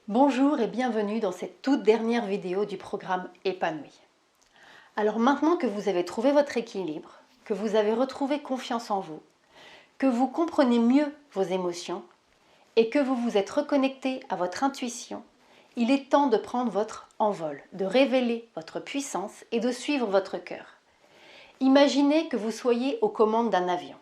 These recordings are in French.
Bonjour et bienvenue dans cette toute dernière vidéo du programme Épanoui. Alors maintenant que vous avez trouvé votre équilibre, que vous avez retrouvé confiance en vous, que vous comprenez mieux vos émotions et que vous vous êtes reconnecté à votre intuition, il est temps de prendre votre envol, de révéler votre puissance et de suivre votre cœur. Imaginez que vous soyez aux commandes d'un avion.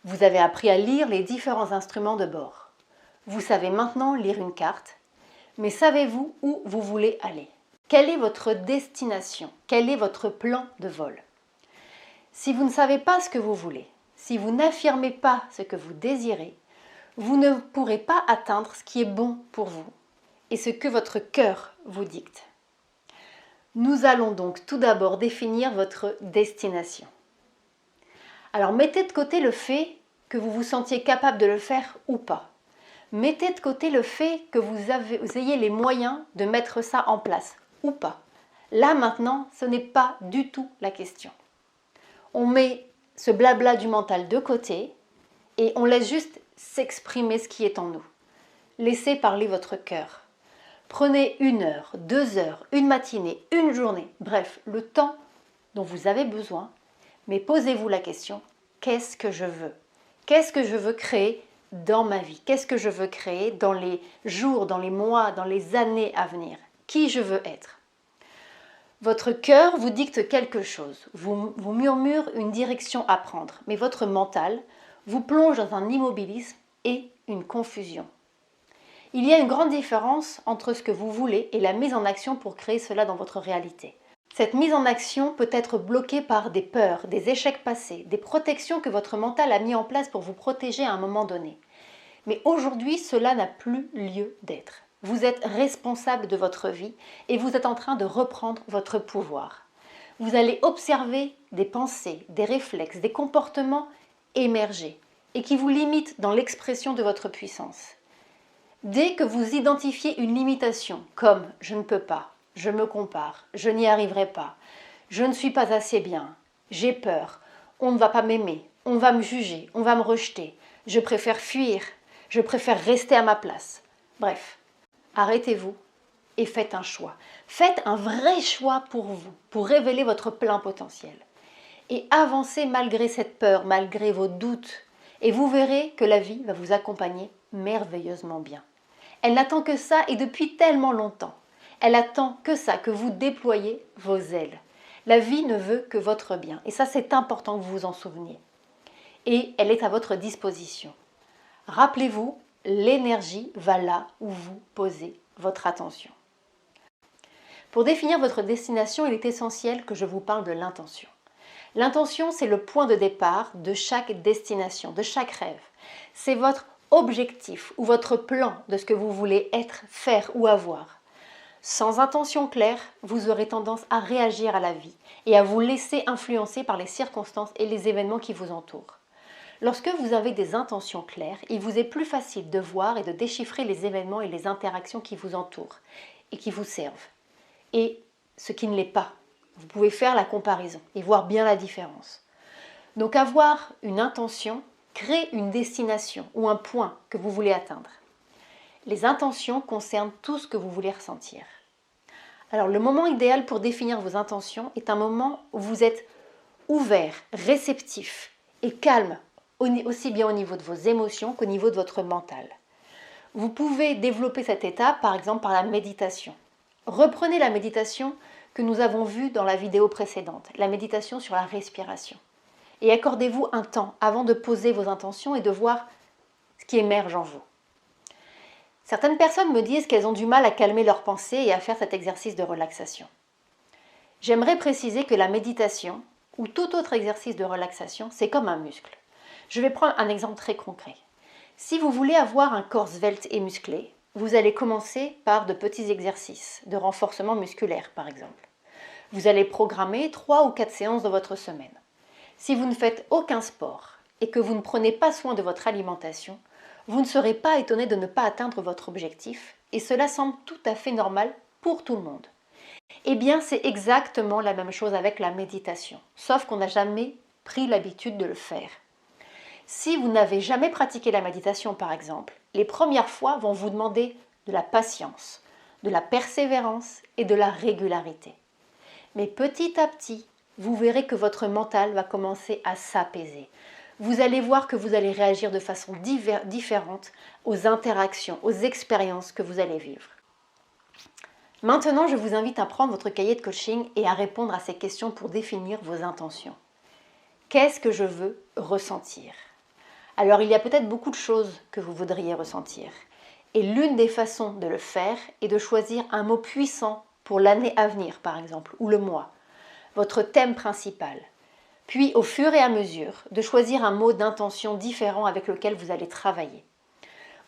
Vous avez appris à lire les différents instruments de bord. Vous savez maintenant lire une carte. Mais savez-vous où vous voulez aller? Quelle est votre destination? Quel est votre plan de vol? Si vous ne savez pas ce que vous voulez, si vous n'affirmez pas ce que vous désirez, vous ne pourrez pas atteindre ce qui est bon pour vous et ce que votre cœur vous dicte. Nous allons donc tout d'abord définir votre destination. Alors mettez de côté le fait que vous vous sentiez capable de le faire ou pas. Mettez de côté le fait que vous ayez les moyens de mettre ça en place ou pas. Là maintenant, ce n'est pas du tout la question. On met ce blabla du mental de côté et on laisse juste s'exprimer ce qui est en nous. Laissez parler votre cœur. Prenez 1 heure, 2 heures, une matinée, une journée, bref, le temps dont vous avez besoin, mais posez-vous la question, qu'est-ce que je veux? Qu'est-ce que je veux créer dans ma vie? Qu'est-ce que je veux créer dans les jours, dans les mois, dans les années à venir? Qui je veux être? Votre cœur vous dicte quelque chose, vous murmure une direction à prendre, mais votre mental vous plonge dans un immobilisme et une confusion. Il y a une grande différence entre ce que vous voulez et la mise en action pour créer cela dans votre réalité. Cette mise en action peut être bloquée par des peurs, des échecs passés, des protections que votre mental a mis en place pour vous protéger à un moment donné. Mais aujourd'hui, cela n'a plus lieu d'être. Vous êtes responsable de votre vie et vous êtes en train de reprendre votre pouvoir. Vous allez observer des pensées, des réflexes, des comportements émerger et qui vous limitent dans l'expression de votre puissance. Dès que vous identifiez une limitation comme « je ne peux pas », « je me compare »,« je n'y arriverai pas »,« je ne suis pas assez bien »,« j'ai peur »,« on ne va pas m'aimer »,« on va me juger »,« on va me rejeter »,« je préfère fuir »,« je préfère rester à ma place ». Bref, arrêtez-vous et faites un choix. Faites un vrai choix pour vous, pour révéler votre plein potentiel. Et avancez malgré cette peur, malgré vos doutes. Et vous verrez que la vie va vous accompagner merveilleusement bien. Elle n'attend que ça et depuis tellement longtemps. Elle attend que ça, que vous déployez vos ailes. La vie ne veut que votre bien. Et ça, c'est important que vous vous en souveniez. Et elle est à votre disposition. Rappelez-vous, l'énergie va là où vous posez votre attention. Pour définir votre destination, il est essentiel que je vous parle de l'intention. L'intention, c'est le point de départ de chaque destination, de chaque rêve. C'est votre objectif ou votre plan de ce que vous voulez être, faire ou avoir. Sans intention claire, vous aurez tendance à réagir à la vie et à vous laisser influencer par les circonstances et les événements qui vous entourent. Lorsque vous avez des intentions claires, il vous est plus facile de voir et de déchiffrer les événements et les interactions qui vous entourent et qui vous servent. Et ce qui ne l'est pas. Vous pouvez faire la comparaison et voir bien la différence. Donc avoir une intention crée une destination ou un point que vous voulez atteindre. Les intentions concernent tout ce que vous voulez ressentir. Alors le moment idéal pour définir vos intentions est un moment où vous êtes ouvert, réceptif et calme, aussi bien au niveau de vos émotions qu'au niveau de votre mental. Vous pouvez développer cet état par exemple par la méditation. Reprenez la méditation que nous avons vue dans la vidéo précédente, la méditation sur la respiration. Et accordez-vous un temps avant de poser vos intentions et de voir ce qui émerge en vous. Certaines personnes me disent qu'elles ont du mal à calmer leurs pensées et à faire cet exercice de relaxation. J'aimerais préciser que la méditation ou tout autre exercice de relaxation, c'est comme un muscle. Je vais prendre un exemple très concret. Si vous voulez avoir un corps svelte et musclé, vous allez commencer par de petits exercices de renforcement musculaire, par exemple. Vous allez programmer 3 ou 4 séances dans votre semaine. Si vous ne faites aucun sport et que vous ne prenez pas soin de votre alimentation, vous ne serez pas étonné de ne pas atteindre votre objectif et cela semble tout à fait normal pour tout le monde. Eh bien, c'est exactement la même chose avec la méditation, sauf qu'on n'a jamais pris l'habitude de le faire. Si vous n'avez jamais pratiqué la méditation, par exemple, les premières fois vont vous demander de la patience, de la persévérance et de la régularité. Mais petit à petit, vous verrez que votre mental va commencer à s'apaiser. Vous allez voir que vous allez réagir de façon différente aux interactions, aux expériences que vous allez vivre. Maintenant, je vous invite à prendre votre cahier de coaching et à répondre à ces questions pour définir vos intentions. Qu'est-ce que je veux ressentir? Alors, il y a peut-être beaucoup de choses que vous voudriez ressentir. Et l'une des façons de le faire est de choisir un mot puissant pour l'année à venir, par exemple, ou le mois, votre thème principal. Puis, au fur et à mesure, de choisir un mot d'intention différent avec lequel vous allez travailler.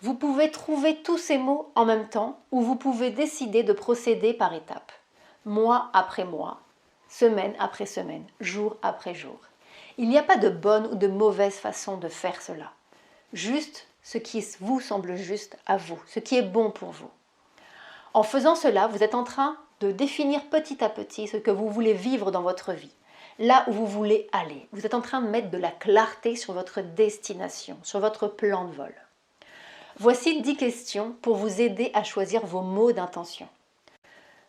Vous pouvez trouver tous ces mots en même temps ou vous pouvez décider de procéder par étapes, mois après mois, semaine après semaine, jour après jour. Il n'y a pas de bonne ou de mauvaise façon de faire cela. Juste ce qui vous semble juste à vous, ce qui est bon pour vous. En faisant cela, vous êtes en train de définir petit à petit ce que vous voulez vivre dans votre vie, là où vous voulez aller. Vous êtes en train de mettre de la clarté sur votre destination, sur votre plan de vol. Voici 10 questions pour vous aider à choisir vos mots d'intention.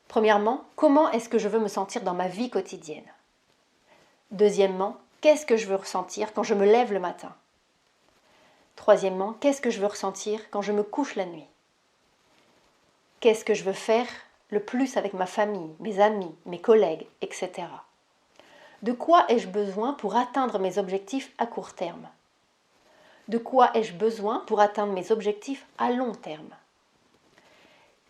Premièrement, comment est-ce que je veux me sentir dans ma vie quotidienne? Deuxièmement, qu'est-ce que je veux ressentir quand je me lève le matin? Troisièmement, qu'est-ce que je veux ressentir quand je me couche la nuit? Qu'est-ce que je veux faire le plus avec ma famille, mes amis, mes collègues, etc. De quoi ai-je besoin pour atteindre mes objectifs à court terme? De quoi ai-je besoin pour atteindre mes objectifs à long terme?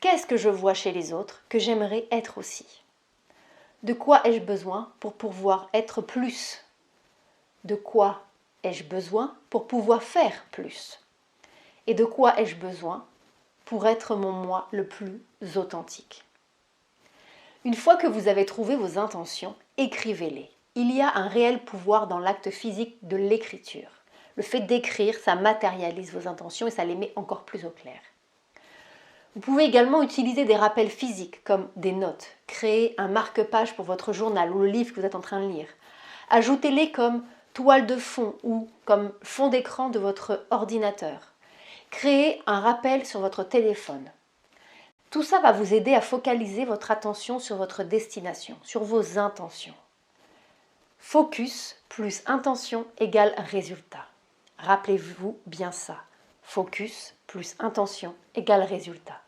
Qu'est-ce que je vois chez les autres que j'aimerais être aussi? De quoi ai-je besoin pour pouvoir être plus? De quoi ai-je besoin pour pouvoir faire plus? Et de quoi ai-je besoin pour être mon moi le plus authentique? Une fois que vous avez trouvé vos intentions, écrivez-les. Il y a un réel pouvoir dans l'acte physique de l'écriture. Le fait d'écrire, ça matérialise vos intentions et ça les met encore plus au clair. Vous pouvez également utiliser des rappels physiques comme des notes, créer un marque-page pour votre journal ou le livre que vous êtes en train de lire. Ajoutez-les comme toile de fond ou comme fond d'écran de votre ordinateur. Créez un rappel sur votre téléphone. Tout ça va vous aider à focaliser votre attention sur votre destination, sur vos intentions. Focus plus intention égale résultat. Rappelez-vous bien ça. Focus plus intention égale résultat.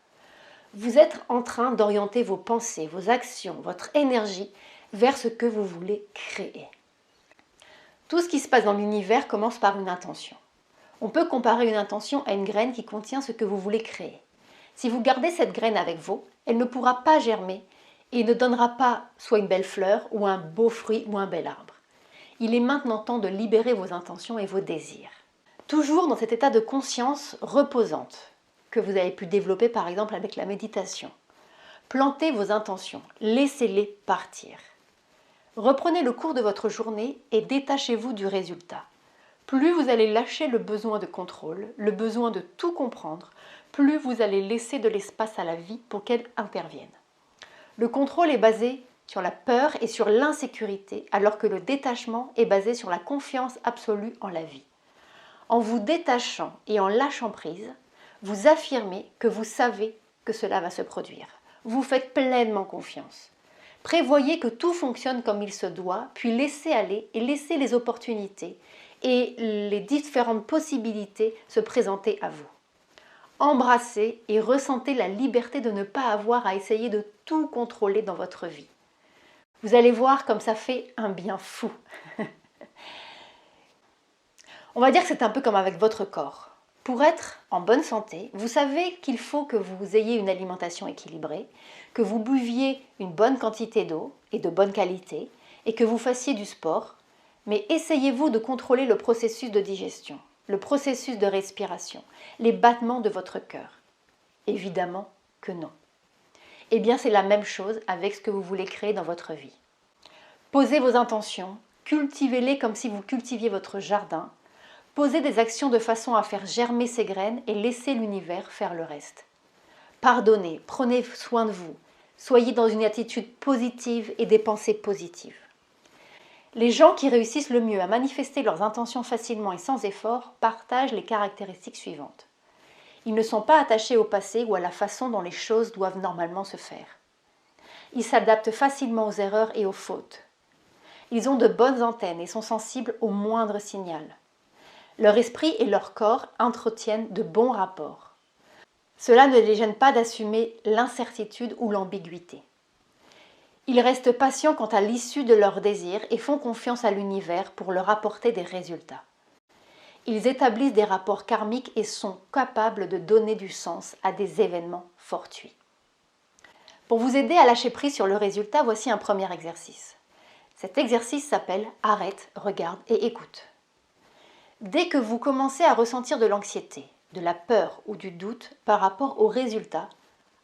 Vous êtes en train d'orienter vos pensées, vos actions, votre énergie vers ce que vous voulez créer. Tout ce qui se passe dans l'univers commence par une intention. On peut comparer une intention à une graine qui contient ce que vous voulez créer. Si vous gardez cette graine avec vous, elle ne pourra pas germer et ne donnera pas soit une belle fleur ou un beau fruit ou un bel arbre. Il est maintenant temps de libérer vos intentions et vos désirs. Toujours dans cet état de conscience reposante que vous avez pu développer par exemple avec la méditation. Plantez vos intentions, laissez-les partir. Reprenez le cours de votre journée et détachez-vous du résultat. Plus vous allez lâcher le besoin de contrôle, le besoin de tout comprendre, plus vous allez laisser de l'espace à la vie pour qu'elle intervienne. Le contrôle est basé sur la peur et sur l'insécurité, alors que le détachement est basé sur la confiance absolue en la vie. En vous détachant et en lâchant prise, vous affirmez que vous savez que cela va se produire. Vous faites pleinement confiance. Prévoyez que tout fonctionne comme il se doit, puis laissez aller et laissez les opportunités et les différentes possibilités se présenter à vous. Embrassez et ressentez la liberté de ne pas avoir à essayer de tout contrôler dans votre vie. Vous allez voir comme ça fait un bien fou. On va dire que c'est un peu comme avec votre corps. Pour être en bonne santé, vous savez qu'il faut que vous ayez une alimentation équilibrée, que vous buviez une bonne quantité d'eau et de bonne qualité, et que vous fassiez du sport, mais essayez-vous de contrôler le processus de digestion, le processus de respiration, les battements de votre cœur? Évidemment que non. Eh bien, c'est la même chose avec ce que vous voulez créer dans votre vie. Posez vos intentions, cultivez-les comme si vous cultiviez votre jardin. Posez des actions de façon à faire germer ces graines et laissez l'univers faire le reste. Pardonnez, prenez soin de vous, soyez dans une attitude positive et des pensées positives. Les gens qui réussissent le mieux à manifester leurs intentions facilement et sans effort partagent les caractéristiques suivantes. Ils ne sont pas attachés au passé ou à la façon dont les choses doivent normalement se faire. Ils s'adaptent facilement aux erreurs et aux fautes. Ils ont de bonnes antennes et sont sensibles au moindre signal. Leur esprit et leur corps entretiennent de bons rapports. Cela ne les gêne pas d'assumer l'incertitude ou l'ambiguïté. Ils restent patients quant à l'issue de leurs désirs et font confiance à l'univers pour leur apporter des résultats. Ils établissent des rapports karmiques et sont capables de donner du sens à des événements fortuits. Pour vous aider à lâcher prise sur le résultat, voici un premier exercice. Cet exercice s'appelle « Arrête, regarde et écoute ». Dès que vous commencez à ressentir de l'anxiété, de la peur ou du doute par rapport au résultat,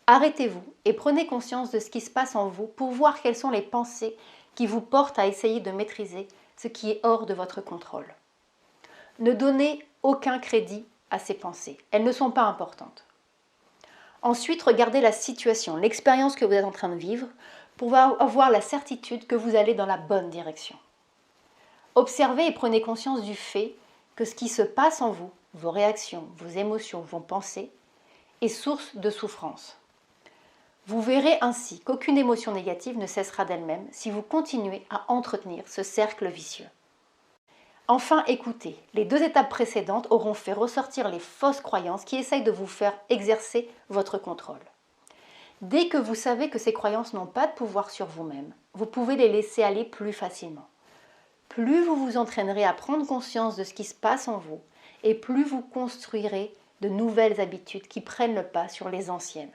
arrêtez-vous et prenez conscience de ce qui se passe en vous pour voir quelles sont les pensées qui vous portent à essayer de maîtriser ce qui est hors de votre contrôle. Ne donnez aucun crédit à ces pensées, elles ne sont pas importantes. Ensuite, regardez la situation, l'expérience que vous êtes en train de vivre pour avoir la certitude que vous allez dans la bonne direction. Observez et prenez conscience du fait que ce qui se passe en vous, vos réactions, vos émotions, vos pensées, est source de souffrance. Vous verrez ainsi qu'aucune émotion négative ne cessera d'elle-même si vous continuez à entretenir ce cercle vicieux. Enfin, écoutez, les 2 étapes précédentes auront fait ressortir les fausses croyances qui essayent de vous faire exercer votre contrôle. Dès que vous savez que ces croyances n'ont pas de pouvoir sur vous-même, vous pouvez les laisser aller plus facilement. Plus vous vous entraînerez à prendre conscience de ce qui se passe en vous, et plus vous construirez de nouvelles habitudes qui prennent le pas sur les anciennes.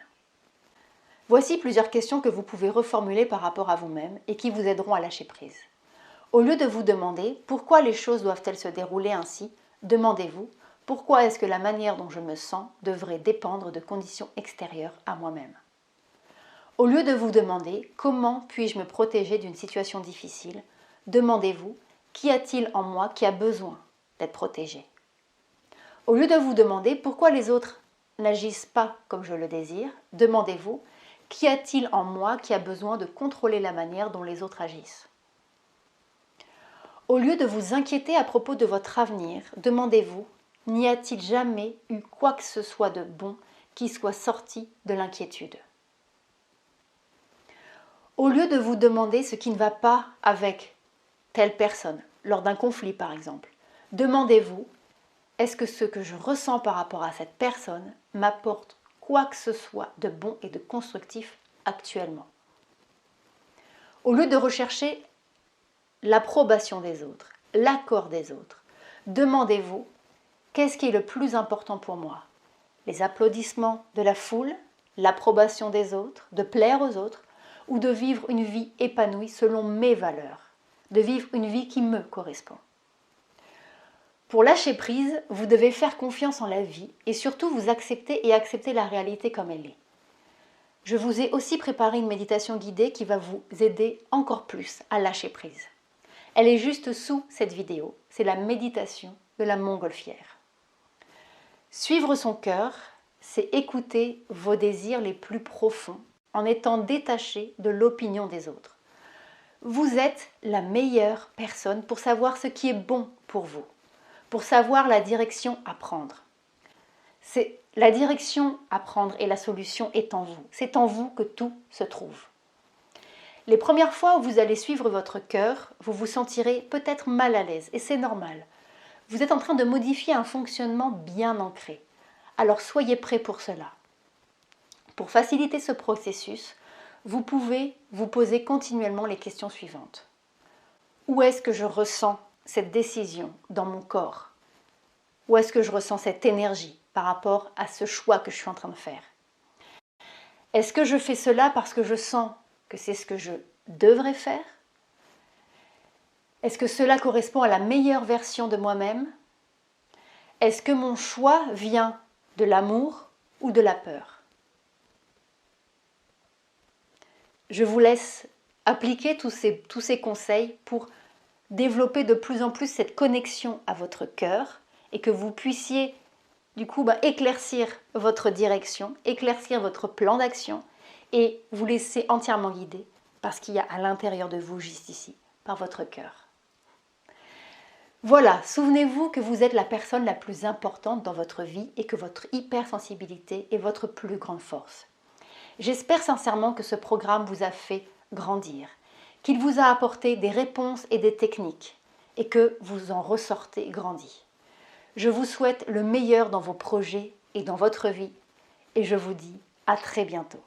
Voici plusieurs questions que vous pouvez reformuler par rapport à vous-même et qui vous aideront à lâcher prise. Au lieu de vous demander pourquoi les choses doivent-elles se dérouler ainsi, demandez-vous pourquoi est-ce que la manière dont je me sens devrait dépendre de conditions extérieures à moi-même. Au lieu de vous demander comment puis-je me protéger d'une situation difficile, demandez-vous qu'y a-t-il en moi qui a besoin d'être protégé. Au lieu de vous demander pourquoi les autres n'agissent pas comme je le désire, demandez-vous qu'y a-t-il en moi qui a besoin de contrôler la manière dont les autres agissent. Au lieu de vous inquiéter à propos de votre avenir, demandez-vous, n'y a-t-il jamais eu quoi que ce soit de bon qui soit sorti de l'inquiétude? Au lieu de vous demander ce qui ne va pas avec telle personne, lors d'un conflit par exemple, demandez-vous, est-ce que ce que je ressens par rapport à cette personne m'apporte quoi que ce soit de bon et de constructif actuellement? Au lieu de rechercher l'approbation des autres, l'accord des autres, demandez-vous, qu'est-ce qui est le plus important pour moi? Les applaudissements de la foule, l'approbation des autres, de plaire aux autres, ou de vivre une vie épanouie selon mes valeurs, de vivre une vie qui me correspond. Pour lâcher prise, vous devez faire confiance en la vie et surtout vous accepter et accepter la réalité comme elle est. Je vous ai aussi préparé une méditation guidée qui va vous aider encore plus à lâcher prise. Elle est juste sous cette vidéo, c'est la méditation de la montgolfière. Suivre son cœur, c'est écouter vos désirs les plus profonds en étant détaché de l'opinion des autres. Vous êtes la meilleure personne pour savoir ce qui est bon pour vous, pour savoir la direction à prendre. C'est la direction à prendre et la solution est en vous. C'est en vous que tout se trouve. Les premières fois où vous allez suivre votre cœur, vous vous sentirez peut-être mal à l'aise et c'est normal. Vous êtes en train de modifier un fonctionnement bien ancré. Alors soyez prêts pour cela. Pour faciliter ce processus, vous pouvez vous poser continuellement les questions suivantes. Où est-ce que je ressens cette décision dans mon corps? Où est-ce que je ressens cette énergie par rapport à ce choix que je suis en train de faire? Est-ce que je fais cela parce que je sens que c'est ce que je devrais faire? Est-ce que cela correspond à la meilleure version de moi-même? Est-ce que mon choix vient de l'amour ou de la peur? Je vous laisse appliquer tous ces conseils pour développer de plus en plus cette connexion à votre cœur et que vous puissiez du coup éclaircir votre direction, éclaircir votre plan d'action et vous laisser entièrement guider par ce qu'il y a à l'intérieur de vous juste ici, par votre cœur. Voilà, souvenez-vous que vous êtes la personne la plus importante dans votre vie et que votre hypersensibilité est votre plus grande force. J'espère sincèrement que ce programme vous a fait grandir, qu'il vous a apporté des réponses et des techniques et que vous en ressortez grandi. Je vous souhaite le meilleur dans vos projets et dans votre vie et je vous dis à très bientôt.